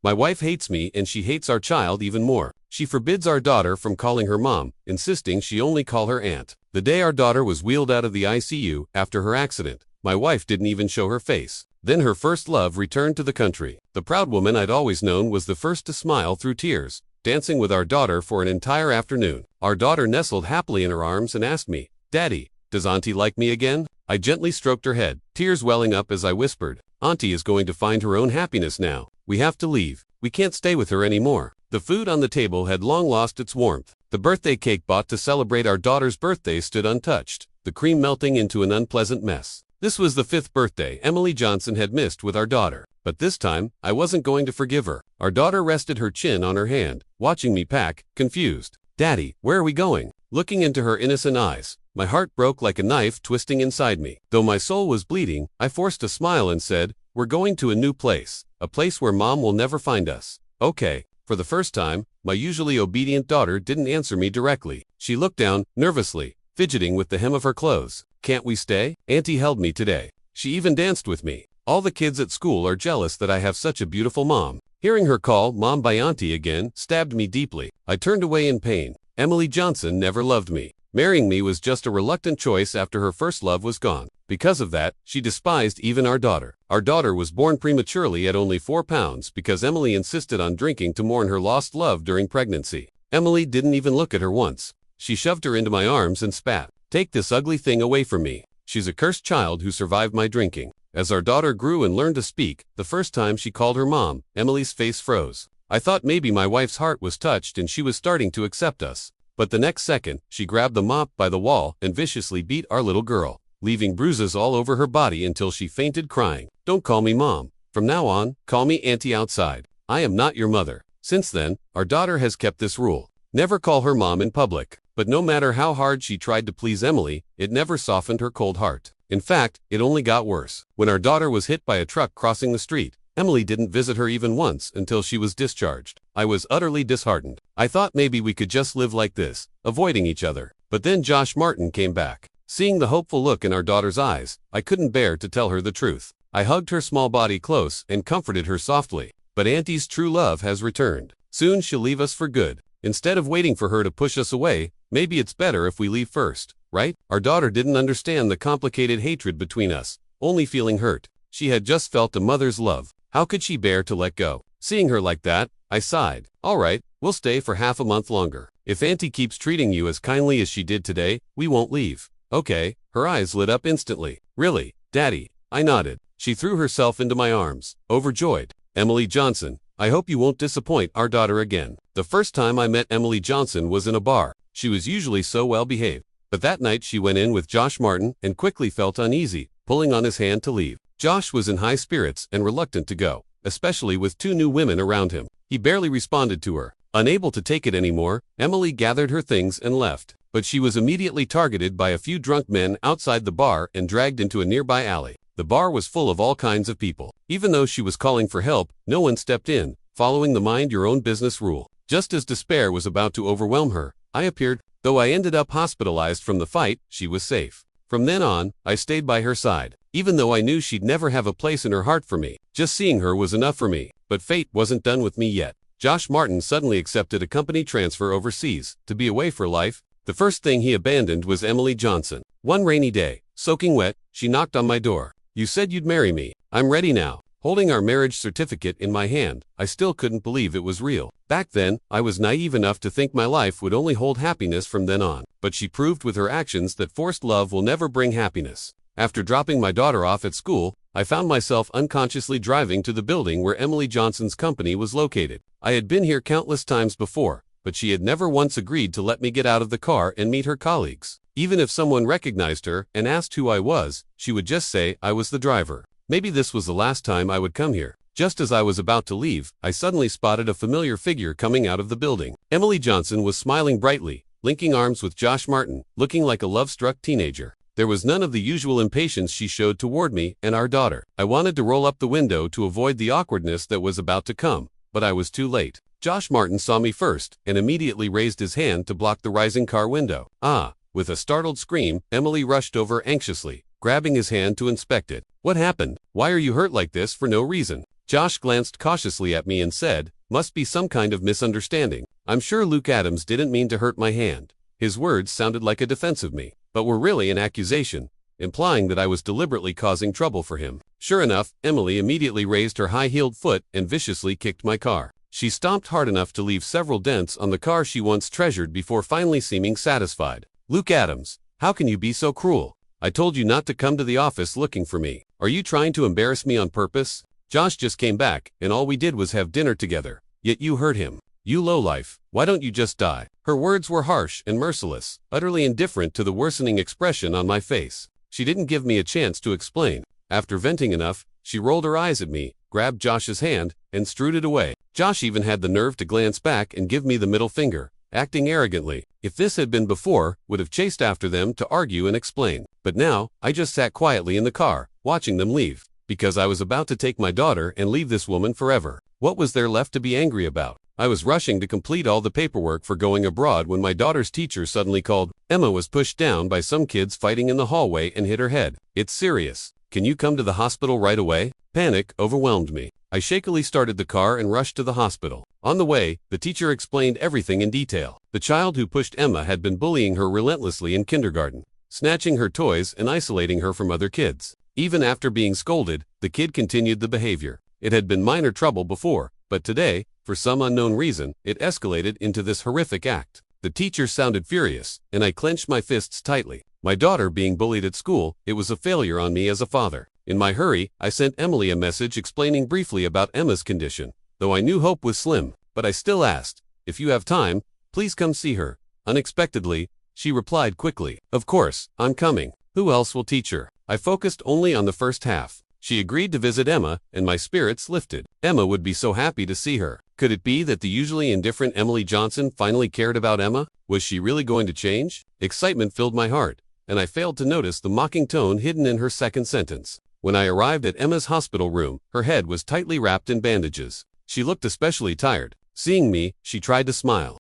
My wife hates me and she hates our child even more. She forbids our daughter from calling her mom, insisting she only call her aunt. The day our daughter was wheeled out of the ICU after her accident, my wife didn't even show her face. Then her first love returned to the country. The proud woman I'd always known was the first to smile through tears, dancing with our daughter for an entire afternoon. Our daughter nestled happily in her arms and asked me, "Daddy, does Auntie like me again?" I gently stroked her head, tears welling up as I whispered, "Auntie is going to find her own happiness now. We have to leave. We can't stay with her anymore." The food on the table had long lost its warmth. The birthday cake bought to celebrate our daughter's birthday stood untouched, the cream melting into an unpleasant mess. This was the 5th birthday Emily Johnson had missed with our daughter. But this time, I wasn't going to forgive her. Our daughter rested her chin on her hand, watching me pack, confused. "Daddy, where are we going?" Looking into her innocent eyes, my heart broke like a knife twisting inside me. Though my soul was bleeding, I forced a smile and said, "We're going to a new place, a place where Mom will never find us." "Okay." For the first time, my usually obedient daughter didn't answer me directly. She looked down, nervously, fidgeting with the hem of her clothes. "Can't we stay? Auntie held me today. She even danced with me. All the kids at school are jealous that I have such a beautiful mom." Hearing her call Mom by Auntie again stabbed me deeply. I turned away in pain. Emily Johnson never loved me. Marrying me was just a reluctant choice after her first love was gone. Because of that, she despised even our daughter. Our daughter was born prematurely at only 4 pounds because Emily insisted on drinking to mourn her lost love during pregnancy. Emily didn't even look at her once. She shoved her into my arms and spat, "Take this ugly thing away from me. She's a cursed child who survived my drinking." As our daughter grew and learned to speak, the first time she called her mom, Emily's face froze. I thought maybe my wife's heart was touched and she was starting to accept us. But the next second, she grabbed the mop by the wall and viciously beat our little girl, leaving bruises all over her body until she fainted crying. "Don't call me Mom. From now on, call me Auntie outside. I am not your mother." Since then, our daughter has kept this rule. Never call her mom in public. But no matter how hard she tried to please Emily, it never softened her cold heart. In fact, it only got worse. When our daughter was hit by a truck crossing the street, Emily didn't visit her even once until she was discharged. I was utterly disheartened. I thought maybe we could just live like this, avoiding each other. But then Josh Martin came back. Seeing the hopeful look in our daughter's eyes, I couldn't bear to tell her the truth. I hugged her small body close and comforted her softly. "But Auntie's true love has returned. Soon she'll leave us for good. Instead of waiting for her to push us away, maybe it's better if we leave first, right?" Our daughter didn't understand the complicated hatred between us, only feeling hurt. She had just felt a mother's love. How could she bear to let go? Seeing her like that, I sighed. "All right, we'll stay for half a month longer. If Auntie keeps treating you as kindly as she did today, we won't leave." "Okay." Her eyes lit up instantly. "Really, Daddy?" I nodded. She threw herself into my arms, overjoyed. "Emily Johnson, I hope you won't disappoint our daughter again." The first time I met Emily Johnson was in a bar. She was usually so well behaved. But that night she went in with Josh Martin and quickly felt uneasy, pulling on his hand to leave. Josh was in high spirits and reluctant to go, especially with 2 new women around him. He barely responded to her. Unable to take it anymore, Emily gathered her things and left. But she was immediately targeted by a few drunk men outside the bar and dragged into a nearby alley. The bar was full of all kinds of people. Even though she was calling for help, no one stepped in, following the mind your own business rule. Just as despair was about to overwhelm her, I appeared. Though I ended up hospitalized from the fight, she was safe. From then on, I stayed by her side, even though I knew she'd never have a place in her heart for me. Just seeing her was enough for me. But fate wasn't done with me yet. Josh Martin suddenly accepted a company transfer overseas, to be away for life. The first thing he abandoned was Emily Johnson. One rainy day, soaking wet, she knocked on my door. "You said you'd marry me. I'm ready now." Holding our marriage certificate in my hand, I still couldn't believe it was real. Back then, I was naive enough to think my life would only hold happiness from then on. But she proved with her actions that forced love will never bring happiness. After dropping my daughter off at school, I found myself unconsciously driving to the building where Emily Johnson's company was located. I had been here countless times before, but she had never once agreed to let me get out of the car and meet her colleagues. Even if someone recognized her and asked who I was, she would just say I was the driver. Maybe this was the last time I would come here. Just as I was about to leave, I suddenly spotted a familiar figure coming out of the building. Emily Johnson was smiling brightly, linking arms with Josh Martin, looking like a love-struck teenager. There was none of the usual impatience she showed toward me and our daughter. I wanted to roll up the window to avoid the awkwardness that was about to come, but I was too late. Josh Martin saw me first and immediately raised his hand to block the rising car window. "Ah!" With a startled scream, Emily rushed over anxiously, grabbing his hand to inspect it. "What happened? Why are you hurt like this for no reason?" Josh glanced cautiously at me and said, "Must be some kind of misunderstanding. I'm sure Luke Adams didn't mean to hurt my hand." His words sounded like a defense of me, but were really an accusation, implying that I was deliberately causing trouble for him. Sure enough, Emily immediately raised her high-heeled foot and viciously kicked my car. She stomped hard enough to leave several dents on the car she once treasured before finally seeming satisfied. "Luke Adams, how can you be so cruel? I told you not to come to the office looking for me. Are you trying to embarrass me on purpose? Josh just came back, and all we did was have dinner together. Yet you hurt him. You lowlife, why don't you just die?" Her words were harsh and merciless, utterly indifferent to the worsening expression on my face. She didn't give me a chance to explain. After venting enough, she rolled her eyes at me, grabbed Josh's hand, and strewed it away. Josh even had the nerve to glance back and give me the middle finger, acting arrogantly. If this had been before, would have chased after them to argue and explain. But now, I just sat quietly in the car, watching them leave, because I was about to take my daughter and leave this woman forever. What was there left to be angry about? I was rushing to complete all the paperwork for going abroad when my daughter's teacher suddenly called. Emma was pushed down by some kids fighting in the hallway and hit her head. "It's serious. Can you come to the hospital right away?" Panic overwhelmed me. I shakily started the car and rushed to the hospital. On the way, the teacher explained everything in detail. The child who pushed Emma had been bullying her relentlessly in kindergarten, snatching her toys and isolating her from other kids. Even after being scolded, the kid continued the behavior. It had been minor trouble before, but today, for some unknown reason, it escalated into this horrific act. The teacher sounded furious, and I clenched my fists tightly. My daughter being bullied at school, it was a failure on me as a father. In my hurry, I sent Emily a message explaining briefly about Emma's condition, though I knew hope was slim, but I still asked, "If you have time, please come see her." Unexpectedly, she replied quickly, "Of course, I'm coming. Who else will teach her?" I focused only on the first half. She agreed to visit Emma, and my spirits lifted. Emma would be so happy to see her. Could it be that the usually indifferent Emily Johnson finally cared about Emma? Was she really going to change? Excitement filled my heart, and I failed to notice the mocking tone hidden in her second sentence. When I arrived at Emma's hospital room, her head was tightly wrapped in bandages. She looked especially tired. Seeing me, she tried to smile.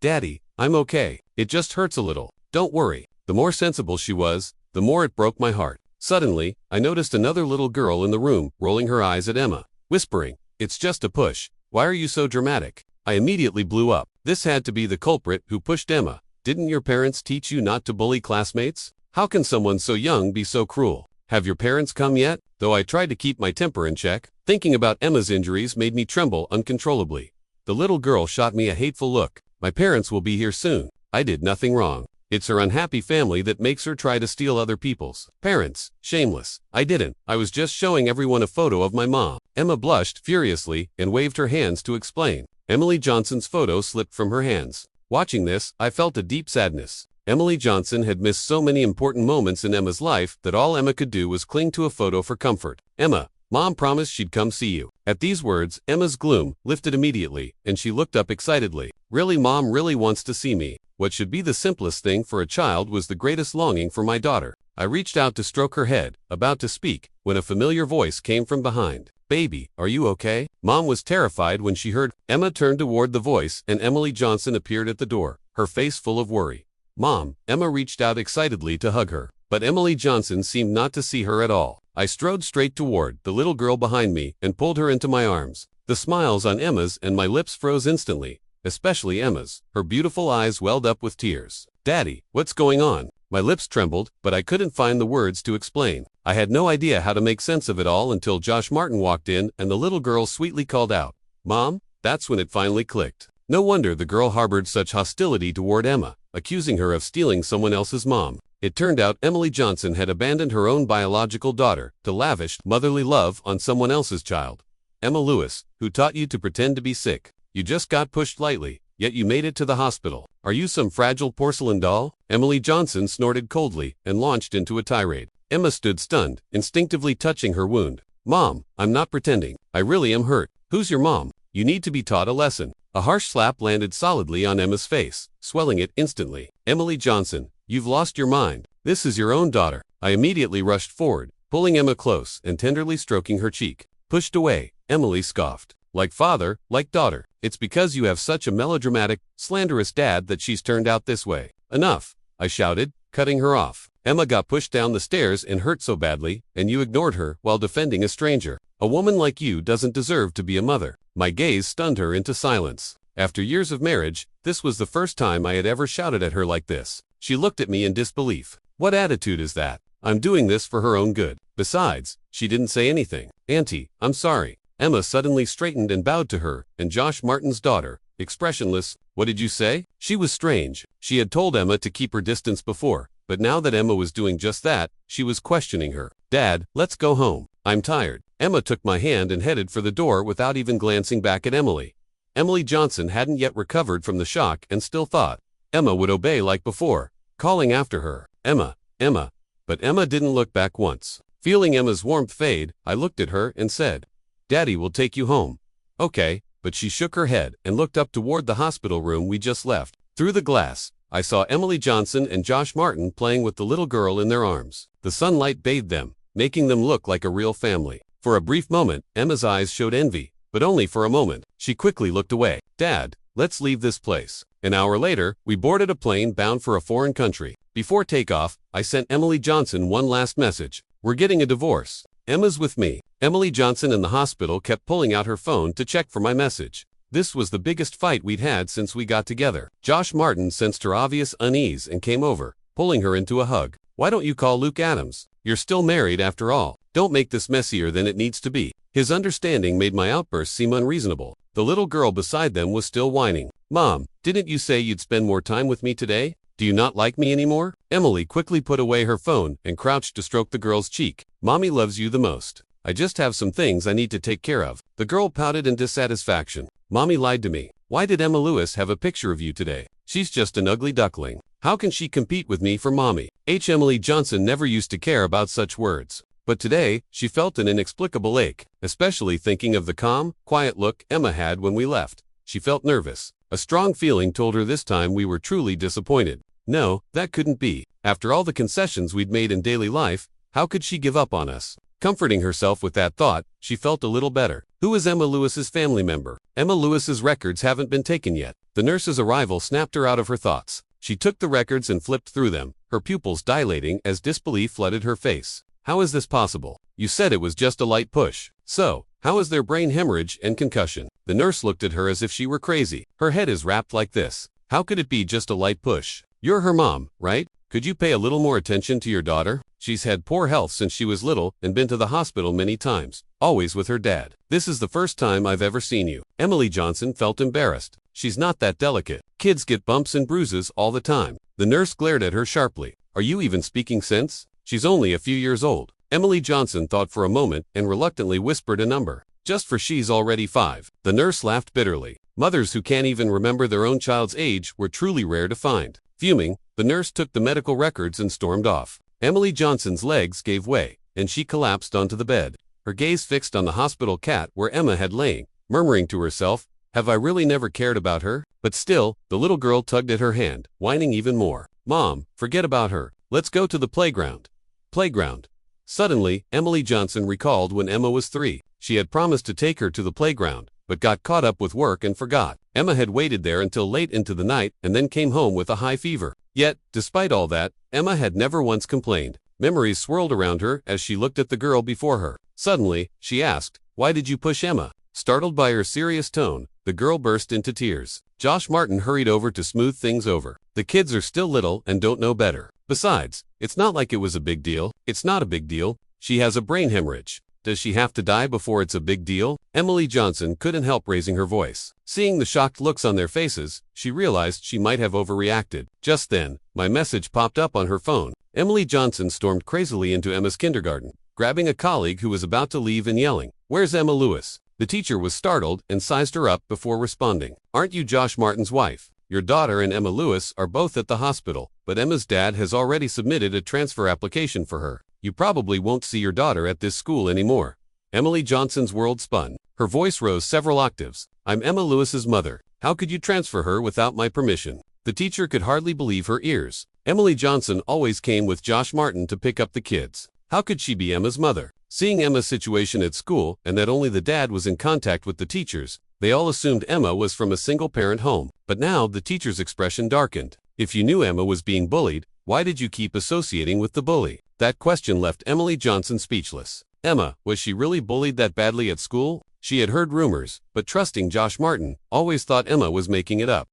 "Daddy, I'm okay. It just hurts a little. Don't worry." The more sensible she was, the more it broke my heart. Suddenly, I noticed another little girl in the room, rolling her eyes at Emma, whispering, "It's just a push. Why are you so dramatic?" I immediately blew up. This had to be the culprit who pushed Emma. Didn't your parents teach you not to bully classmates? How can someone so young be so cruel? Have your parents come yet? Though I tried to keep my temper in check, thinking about Emma's injuries made me tremble uncontrollably. The little girl shot me a hateful look. "My parents will be here soon. I did nothing wrong. It's her unhappy family that makes her try to steal other people's parents. Shameless. I didn't. I was just showing everyone a photo of my mom." Emma blushed furiously and waved her hands to explain. Emily Johnson's photo slipped from her hands. Watching this, I felt a deep sadness. Emily Johnson had missed so many important moments in Emma's life that all Emma could do was cling to a photo for comfort. "Emma, Mom promised she'd come see you." At these words, Emma's gloom lifted immediately, and she looked up excitedly. "Really, Mom really wants to see me." What should be the simplest thing for a child was the greatest longing for my daughter. I reached out to stroke her head, about to speak, when a familiar voice came from behind. "Baby, are you okay?" Mom was terrified when she heard. Emma turned toward the voice, and Emily Johnson appeared at the door, her face full of worry. "Mom." Emma reached out excitedly to hug her, but Emily Johnson seemed not to see her at all. I strode straight toward the little girl behind me and pulled her into my arms. The smiles on Emma's and my lips froze instantly, especially Emma's. Her beautiful eyes welled up with tears. "Daddy, what's going on?" My lips trembled, but I couldn't find the words to explain. I had no idea how to make sense of it all until Josh Martin walked in and the little girl sweetly called out, "Mom?" That's when it finally clicked. No wonder the girl harbored such hostility toward Emma, accusing her of stealing someone else's mom. It turned out Emily Johnson had abandoned her own biological daughter to lavish motherly love on someone else's child. Emma Lewis, who taught you to pretend to be sick. You just got pushed lightly, yet you made it to the hospital. Are you some fragile porcelain doll? Emily Johnson snorted coldly and launched into a tirade. Emma stood stunned, instinctively touching her wound. "Mom, I'm not pretending. I really am hurt. Who's your mom? You need to be taught a lesson." A harsh slap landed solidly on Emma's face, swelling it instantly. "Emily Johnson, you've lost your mind. This is your own daughter." I immediately rushed forward, pulling Emma close and tenderly stroking her cheek. Pushed away, Emily scoffed. "Like father, like daughter. It's because you have such a melodramatic, slanderous dad that she's turned out this way." "Enough," I shouted, cutting her off. "Emma got pushed down the stairs and hurt so badly, and you ignored her while defending a stranger. A woman like you doesn't deserve to be a mother." My gaze stunned her into silence. After years of marriage, this was the first time I had ever shouted at her like this. She looked at me in disbelief. "What attitude is that? I'm doing this for her own good. Besides, she didn't say anything." "Auntie, I'm sorry." Emma suddenly straightened and bowed to her, and Josh Martin's daughter, expressionless. "What did you say?" She was strange. She had told Emma to keep her distance before, but now that Emma was doing just that, she was questioning her. "Dad, let's go home. I'm tired." Emma took my hand and headed for the door without even glancing back at Emily. Emily Johnson hadn't yet recovered from the shock and still thought Emma would obey like before, calling after her, "Emma, Emma." But Emma didn't look back once. Feeling Emma's warmth fade, I looked at her and said, "Daddy will take you home." "Okay," but she shook her head and looked up toward the hospital room we just left. Through the glass, I saw Emily Johnson and Josh Martin playing with the little girl in their arms. The sunlight bathed them, making them look like a real family. For a brief moment, Emma's eyes showed envy, but only for a moment. She quickly looked away. "Dad, let's leave this place." An hour later, we boarded a plane bound for a foreign country. Before takeoff, I sent Emily Johnson one last message. "We're getting a divorce. Emma's with me." Emily Johnson in the hospital kept pulling out her phone to check for my message. This was the biggest fight we'd had since we got together. Josh Martin sensed her obvious unease and came over, pulling her into a hug. "Why don't you call Luke Adams? You're still married after all. Don't make this messier than it needs to be." His understanding made my outburst seem unreasonable. The little girl beside them was still whining. "Mom, didn't you say you'd spend more time with me today? Do you not like me anymore?" Emily quickly put away her phone and crouched to stroke the girl's cheek. "Mommy loves you the most. I just have some things I need to take care of." The girl pouted in dissatisfaction. "Mommy lied to me. Why did Emma Lewis have a picture of you today? She's just an ugly duckling. How can she compete with me for mommy?" Emily Johnson never used to care about such words. But today, she felt an inexplicable ache, especially thinking of the calm, quiet look Emma had when we left. She felt nervous. A strong feeling told her this time we were truly disappointed. No, that couldn't be. After all the concessions we'd made in daily life, how could she give up on us? Comforting herself with that thought, she felt a little better. Who is Emma Lewis's family member? Emma Lewis's records haven't been taken yet. The nurse's arrival snapped her out of her thoughts. She took the records and flipped through them, her pupils dilating as disbelief flooded her face. "How is this possible? You said it was just a light push. So, how is there brain hemorrhage and concussion?" The nurse looked at her as if she were crazy. "Her head is wrapped like this. How could it be just a light push? You're her mom, right? Could you pay a little more attention to your daughter? She's had poor health since she was little and been to the hospital many times, always with her dad. This is the first time I've ever seen you." Emily Johnson felt embarrassed. "She's not that delicate. Kids get bumps and bruises all the time." The nurse glared at her sharply. "Are you even speaking sense? She's only a few years old." Emily Johnson thought for a moment and reluctantly whispered a number. "Just for she's already 5. The nurse laughed bitterly. Mothers who can't even remember their own child's age were truly rare to find. Fuming, the nurse took the medical records and stormed off. Emily Johnson's legs gave way, and she collapsed onto the bed, her gaze fixed on the hospital cat where Emma had lain, murmuring to herself, "Have I really never cared about her?" But still, the little girl tugged at her hand, whining even more. "Mom, forget about her. Let's go to the playground." Playground. Suddenly, Emily Johnson recalled when Emma was 3. She had promised to take her to the playground, but got caught up with work and forgot. Emma had waited there until late into the night and then came home with a high fever. Yet, despite all that, Emma had never once complained. Memories swirled around her as she looked at the girl before her. Suddenly, she asked, "Why did you push Emma?" Startled by her serious tone, the girl burst into tears. Josh Martin hurried over to smooth things over. "The kids are still little and don't know better. Besides, it's not like it was a big deal." "It's not a big deal. She has a brain hemorrhage. Does she have to die before it's a big deal?" Emily Johnson couldn't help raising her voice. Seeing the shocked looks on their faces, she realized she might have overreacted. Just then, my message popped up on her phone. Emily Johnson stormed crazily into Emma's kindergarten, grabbing a colleague who was about to leave and yelling, "Where's Emma Lewis?" The teacher was startled and sized her up before responding. "Aren't you Josh Martin's wife? Your daughter and Emma Lewis are both at the hospital, but Emma's dad has already submitted a transfer application for her. You probably won't see your daughter at this school anymore." Emily Johnson's world spun. Her voice rose several octaves. "I'm Emma Lewis's mother. How could you transfer her without my permission?" The teacher could hardly believe her ears. Emily Johnson always came with Josh Martin to pick up the kids. How could she be Emma's mother? Seeing Emma's situation at school and that only the dad was in contact with the teachers, they all assumed Emma was from a single-parent home. But now the teacher's expression darkened. "If you knew Emma was being bullied, why did you keep associating with the bully?" That question left Emily Johnson speechless. Emma, was she really bullied that badly at school? She had heard rumors, but trusting Josh Martin, always thought Emma was making it up.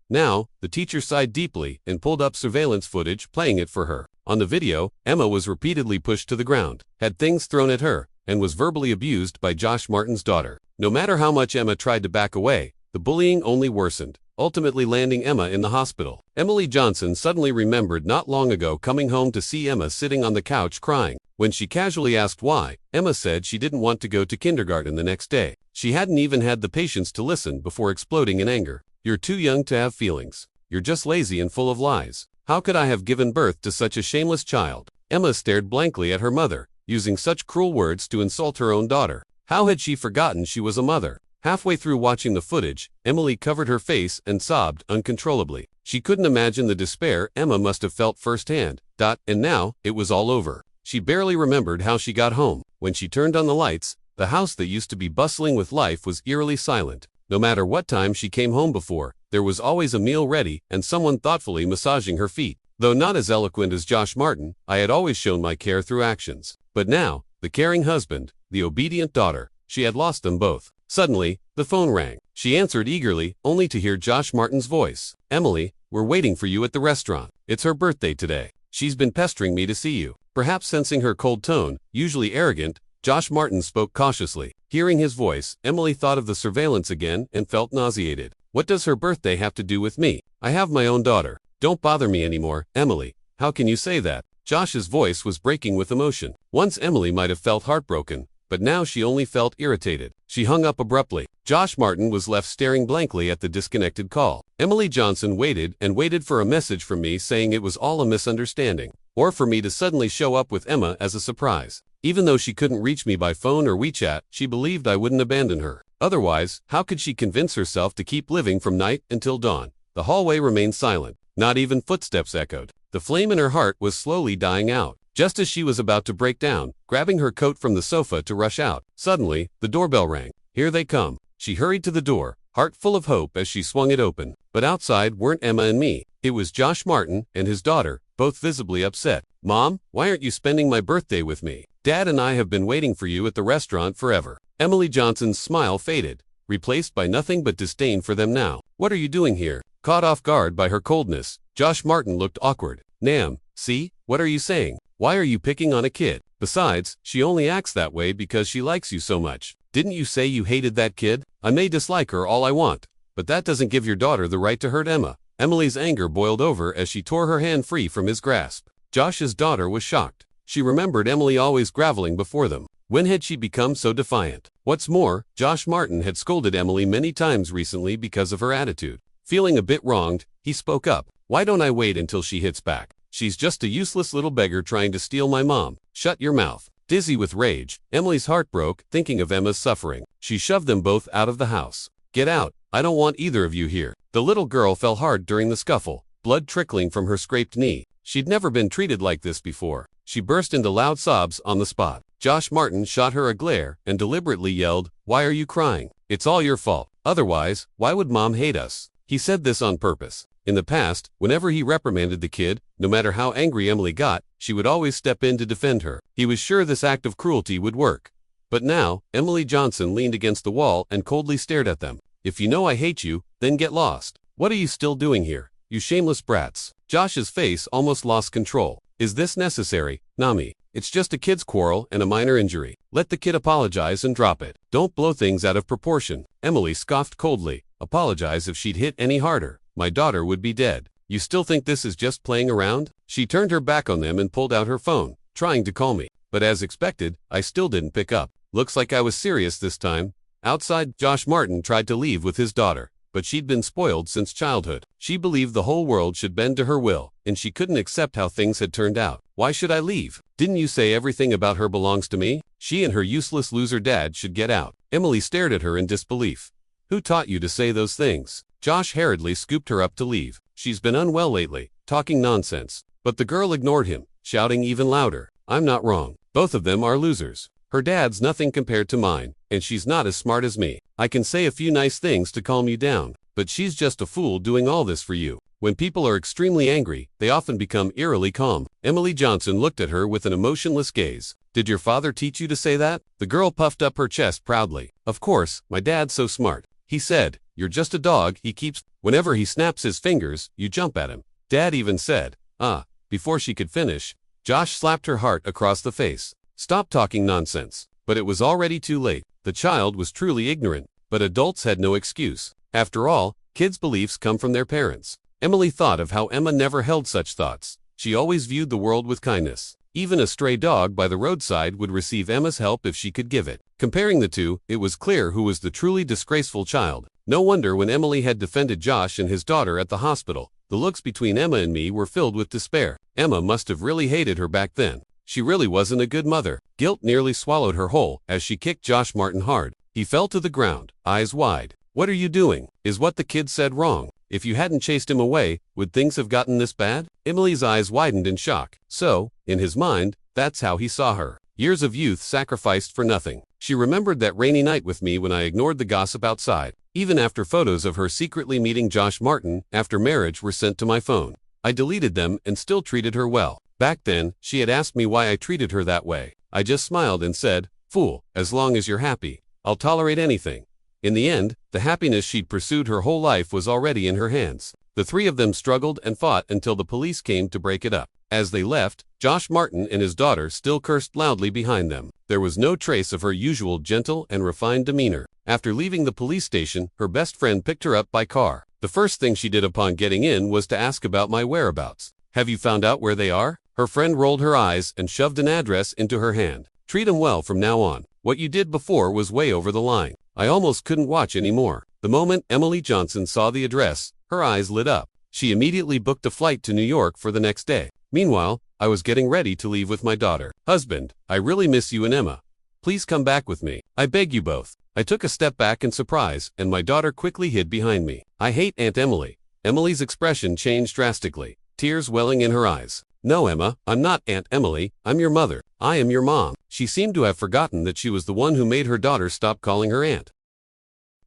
Now, the teacher sighed deeply and pulled up surveillance footage playing it for her. On the video, Emma was repeatedly pushed to the ground, had things thrown at her, and was verbally abused by Josh Martin's daughter. No matter how much Emma tried to back away, the bullying only worsened, ultimately landing Emma in the hospital. Emily Johnson suddenly remembered not long ago coming home to see Emma sitting on the couch crying. When she casually asked why, Emma said she didn't want to go to kindergarten the next day. She hadn't even had the patience to listen before exploding in anger. "You're too young to have feelings. You're just lazy and full of lies. How could I have given birth to such a shameless child?" Emma stared blankly at her mother, using such cruel words to insult her own daughter. How had she forgotten she was a mother? Halfway through watching the footage, Emily covered her face and sobbed uncontrollably. She couldn't imagine the despair Emma must have felt firsthand. And now, it was all over. She barely remembered how she got home. When she turned on the lights, the house that used to be bustling with life was eerily silent. No matter what time she came home before, there was always a meal ready and someone thoughtfully massaging her feet. Though not as eloquent as Josh Martin, I had always shown my care through actions. But now, the caring husband, the obedient daughter, she had lost them both. Suddenly, the phone rang. She answered eagerly, only to hear Josh Martin's voice. "Emily, we're waiting for you at the restaurant. It's her birthday today. She's been pestering me to see you." Perhaps sensing her cold tone, usually arrogant, Josh Martin spoke cautiously. Hearing his voice, Emily thought of the surveillance again and felt nauseated. "What does her birthday have to do with me? I have my own daughter. Don't bother me anymore, Emily. How can you say that?" Josh's voice was breaking with emotion. Once Emily might have felt heartbroken, but now she only felt irritated. She hung up abruptly. Josh Martin was left staring blankly at the disconnected call. Emily Johnson waited and waited for a message from me saying it was all a misunderstanding, or for me to suddenly show up with Emma as a surprise. Even though she couldn't reach me by phone or WeChat, she believed I wouldn't abandon her. Otherwise, how could she convince herself to keep living from night until dawn? The hallway remained silent. Not even footsteps echoed. The flame in her heart was slowly dying out. Just as she was about to break down, grabbing her coat from the sofa to rush out, suddenly, the doorbell rang. "Here they come." She hurried to the door, heart full of hope as she swung it open. But outside weren't Emma and me. It was Josh Martin and his daughter, both visibly upset. "Mom, why aren't you spending my birthday with me? Dad and I have been waiting for you at the restaurant forever." Emily Johnson's smile faded, replaced by nothing but disdain for them now. "What are you doing here?" Caught off guard by her coldness, Josh Martin looked awkward. "Nam, see? What are you saying? Why are you picking on a kid? Besides, she only acts that way because she likes you so much. Didn't you say you hated that kid? I may dislike her all I want, but that doesn't give your daughter the right to hurt Emma." Emily's anger boiled over as she tore her hand free from his grasp. Josh's daughter was shocked. She remembered Emily always groveling before them. When had she become so defiant? What's more, Josh Martin had scolded Emily many times recently because of her attitude. Feeling a bit wronged, he spoke up. "Why don't I wait until she hits back? She's just a useless little beggar trying to steal my mom." "Shut your mouth." Dizzy with rage, Emily's heart broke, thinking of Emma's suffering. She shoved them both out of the house. "Get out. I don't want either of you here." The little girl fell hard during the scuffle, blood trickling from her scraped knee. She'd never been treated like this before. She burst into loud sobs on the spot. Josh Martin shot her a glare and deliberately yelled, "Why are you crying? It's all your fault. Otherwise, why would Mom hate us?" He said this on purpose. In the past, whenever he reprimanded the kid, no matter how angry Emily got, she would always step in to defend her. He was sure this act of cruelty would work. But now, Emily Johnson leaned against the wall and coldly stared at them. "If you know I hate you, then get lost. What are you still doing here, you shameless brats?" Josh's face almost lost control. "Is this necessary, Nami? It's just a kid's quarrel and a minor injury. Let the kid apologize and drop it. Don't blow things out of proportion." Emily scoffed coldly. "Apologize if she'd hit any harder. My daughter would be dead. You still think this is just playing around?" She turned her back on them and pulled out her phone, trying to call me. But as expected, I still didn't pick up. Looks like I was serious this time. Outside, Josh Martin tried to leave with his daughter, but she'd been spoiled since childhood. She believed the whole world should bend to her will, and she couldn't accept how things had turned out. "Why should I leave? Didn't you say everything about her belongs to me? She and her useless loser dad should get out." Emily stared at her in disbelief. "Who taught you to say those things?" Josh hurriedly scooped her up to leave. "She's been unwell lately, talking nonsense." But the girl ignored him, shouting even louder, "I'm not wrong. Both of them are losers. Her dad's nothing compared to mine, and she's not as smart as me. I can say a few nice things to calm you down, but she's just a fool doing all this for you." When people are extremely angry, they often become eerily calm. Emily Johnson looked at her with an emotionless gaze. Did your father teach you to say that? The girl puffed up her chest proudly. Of course, my dad's so smart. He said, you're just a dog, whenever he snaps his fingers, you jump at him. Dad even said, before she could finish, Josh slapped her heart across the face. Stop talking nonsense. But it was already too late. The child was truly ignorant, but adults had no excuse. After all, kids' beliefs come from their parents. Emily thought of how Emma never held such thoughts. She always viewed the world with kindness. Even a stray dog by the roadside would receive Emma's help if she could give it. Comparing the two, it was clear who was the truly disgraceful child. No wonder when Emily had defended Josh and his daughter at the hospital, the looks between Emma and me were filled with despair. Emma must have really hated her back then. She really wasn't a good mother. Guilt nearly swallowed her whole as she kicked Josh Martin hard. He fell to the ground, eyes wide. What are you doing? Is what the kid said wrong? If you hadn't chased him away, would things have gotten this bad? Emily's eyes widened in shock. So, in his mind, that's how he saw her. Years of youth sacrificed for nothing. She remembered that rainy night with me when I ignored the gossip outside. Even after photos of her secretly meeting Josh Martin after marriage were sent to my phone, I deleted them and still treated her well. Back then, she had asked me why I treated her that way. I just smiled and said, "Fool, as long as you're happy, I'll tolerate anything." In the end, the happiness she'd pursued her whole life was already in her hands. The three of them struggled and fought until the police came to break it up. As they left, Josh Martin and his daughter still cursed loudly behind them. There was no trace of her usual gentle and refined demeanor. After leaving the police station, her best friend picked her up by car. The first thing she did upon getting in was to ask about my whereabouts. "Have you found out where they are?" Her friend rolled her eyes and shoved an address into her hand. "Treat 'em well from now on. What you did before was way over the line." I almost couldn't watch anymore. The moment Emily Johnson saw the address, her eyes lit up. She immediately booked a flight to New York for the next day. Meanwhile, I was getting ready to leave with my daughter. "Husband, I really miss you and Emma. Please come back with me. I beg you both." I took a step back in surprise, and my daughter quickly hid behind me. "I hate Aunt Emily." Emily's expression changed drastically, tears welling in her eyes. "No, Emma, I'm not Aunt Emily. I'm your mother. I am your mom." She seemed to have forgotten that she was the one who made her daughter stop calling her aunt.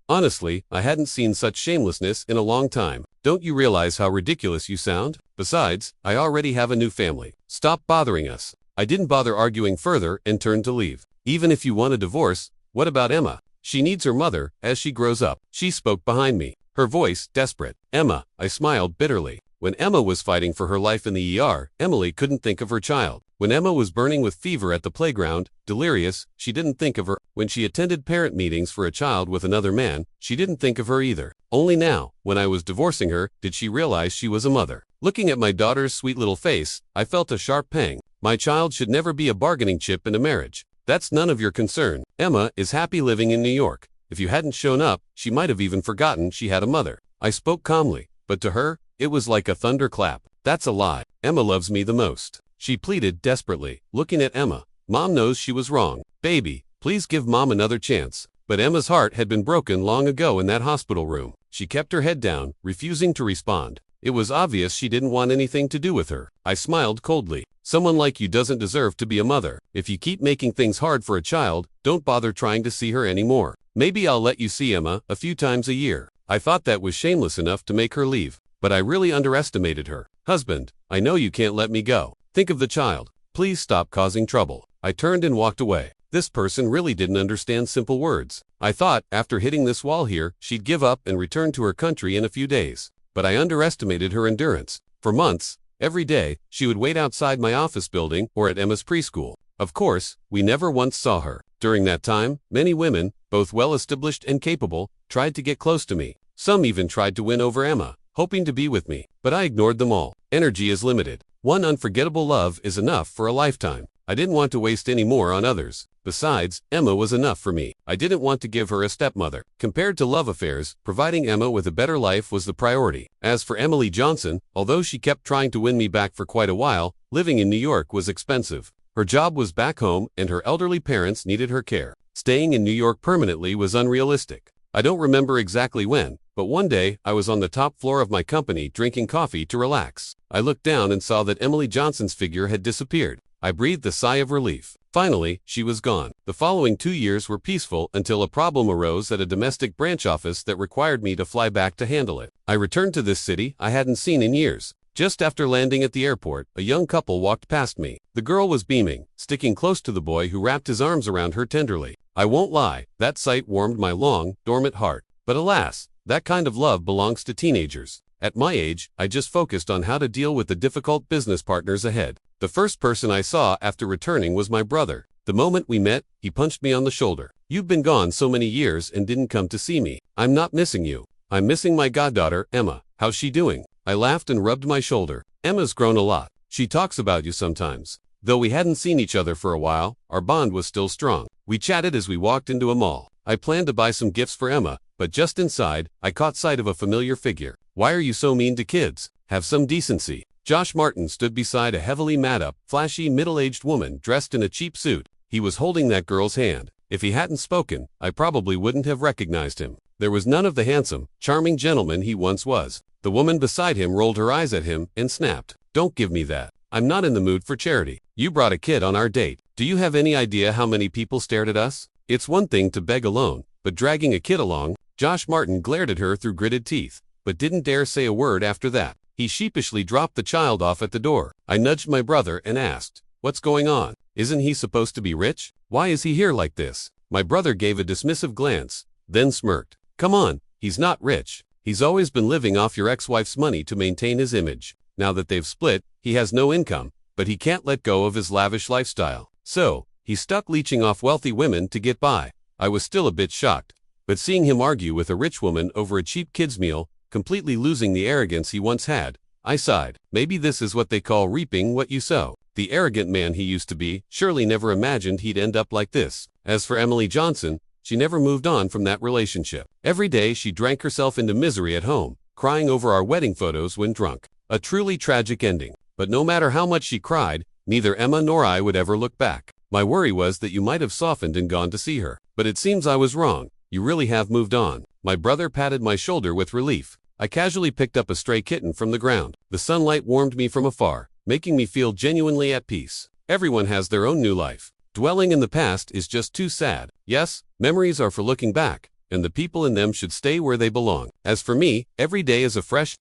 Honestly, I hadn't seen such shamelessness in a long time. "Don't you realize how ridiculous you sound? Besides, I already have a new family. Stop bothering us." I didn't bother arguing further and turned to leave. "Even if you want a divorce, what about Emma? She needs her mother as she grows up." She spoke behind me, her voice desperate. "Emma," I smiled bitterly. When Emma was fighting for her life in the ER, Emily couldn't think of her child. When Emma was burning with fever at the playground, delirious, she didn't think of her. When she attended parent meetings for a child with another man, she didn't think of her either. Only now, when I was divorcing her, did she realize she was a mother. Looking at my daughter's sweet little face, I felt a sharp pang. My child should never be a bargaining chip in a marriage. That's none of your concern. Emma is happy living in New York. If you hadn't shown up, she might have even forgotten she had a mother. I spoke calmly, but to her, it was like a thunderclap. "That's a lie. Emma loves me the most," she pleaded desperately, looking at Emma. "Mom knows she was wrong. Baby, please give Mom another chance." But Emma's heart had been broken long ago in that hospital room. She kept her head down, refusing to respond. It was obvious she didn't want anything to do with her. I smiled coldly. "Someone like you doesn't deserve to be a mother. If you keep making things hard for a child, don't bother trying to see her anymore. Maybe I'll let you see Emma a few times a year." I thought that was shameless enough to make her leave. But I really underestimated her. "Husband, I know you can't let me go. Think of the child. Please stop causing trouble." I turned and walked away. This person really didn't understand simple words. I thought, after hitting this wall here, she'd give up and return to her country in a few days. But I underestimated her endurance. For months, every day, she would wait outside my office building or at Emma's preschool. Of course, we never once saw her. During that time, many women, both well-established and capable, tried to get close to me. Some even tried to win over Emma, hoping to be with me, but I ignored them all. Energy is limited. One unforgettable love is enough for a lifetime. I didn't want to waste any more on others. Besides, Emma was enough for me. I didn't want to give her a stepmother. Compared to love affairs, providing Emma with a better life was the priority. As for Emily Johnson, although she kept trying to win me back for quite a while, living in New York was expensive. Her job was back home and her elderly parents needed her care. Staying in New York permanently was unrealistic. I don't remember exactly when, but one day I was on the top floor of my company drinking coffee to relax. I looked down and saw that Emily Johnson's figure had disappeared. I breathed a sigh of relief. Finally, she was gone. The following 2 years were peaceful until a problem arose at a domestic branch office that required me to fly back to handle it. I returned to this city I hadn't seen in years. Just after landing at the airport, a young couple walked past me. The girl was beaming, sticking close to the boy who wrapped his arms around her tenderly. I won't lie, that sight warmed my long, dormant heart. But alas, that kind of love belongs to teenagers. At my age, I just focused on how to deal with the difficult business partners ahead. The first person I saw after returning was my brother. The moment we met, he punched me on the shoulder. "You've been gone so many years and didn't come to see me. I'm not missing you. I'm missing my goddaughter, Emma. How's she doing?" I laughed and rubbed my shoulder. "Emma's grown a lot. She talks about you sometimes." Though we hadn't seen each other for a while, our bond was still strong. We chatted as we walked into a mall. I planned to buy some gifts for Emma, but just inside, I caught sight of a familiar figure. "Why are you so mean to kids? Have some decency." Josh Martin stood beside a heavily made-up, flashy, middle-aged woman dressed in a cheap suit. He was holding that girl's hand. If he hadn't spoken, I probably wouldn't have recognized him. There was none of the handsome, charming gentleman he once was. The woman beside him rolled her eyes at him and snapped, "Don't give me that. I'm not in the mood for charity. You brought a kid on our date. Do you have any idea how many people stared at us? It's one thing to beg alone, but dragging a kid along." Josh Martin glared at her through gritted teeth, but didn't dare say a word after that. He sheepishly dropped the child off at the door. I nudged my brother and asked, "What's going on? Isn't he supposed to be rich? Why is he here like this?" My brother gave a dismissive glance, then smirked. "Come on, he's not rich. He's always been living off your ex-wife's money to maintain his image. Now that they've split, he has no income, but he can't let go of his lavish lifestyle. So, he's stuck leeching off wealthy women to get by." I was still a bit shocked, but seeing him argue with a rich woman over a cheap kid's meal, completely losing the arrogance he once had, I sighed. Maybe this is what they call reaping what you sow. The arrogant man he used to be surely never imagined he'd end up like this. As for Emily Johnson, she never moved on from that relationship. Every day she drank herself into misery at home, crying over our wedding photos when drunk. A truly tragic ending. But no matter how much she cried, neither Emma nor I would ever look back. My worry was that you might have softened and gone to see her. But it seems I was wrong. You really have moved on. My brother patted my shoulder with relief. I casually picked up a stray kitten from the ground. The sunlight warmed me from afar, making me feel genuinely at peace. Everyone has their own new life. Dwelling in the past is just too sad. Yes, memories are for looking back, and the people in them should stay where they belong. As for me, every day is a fresh,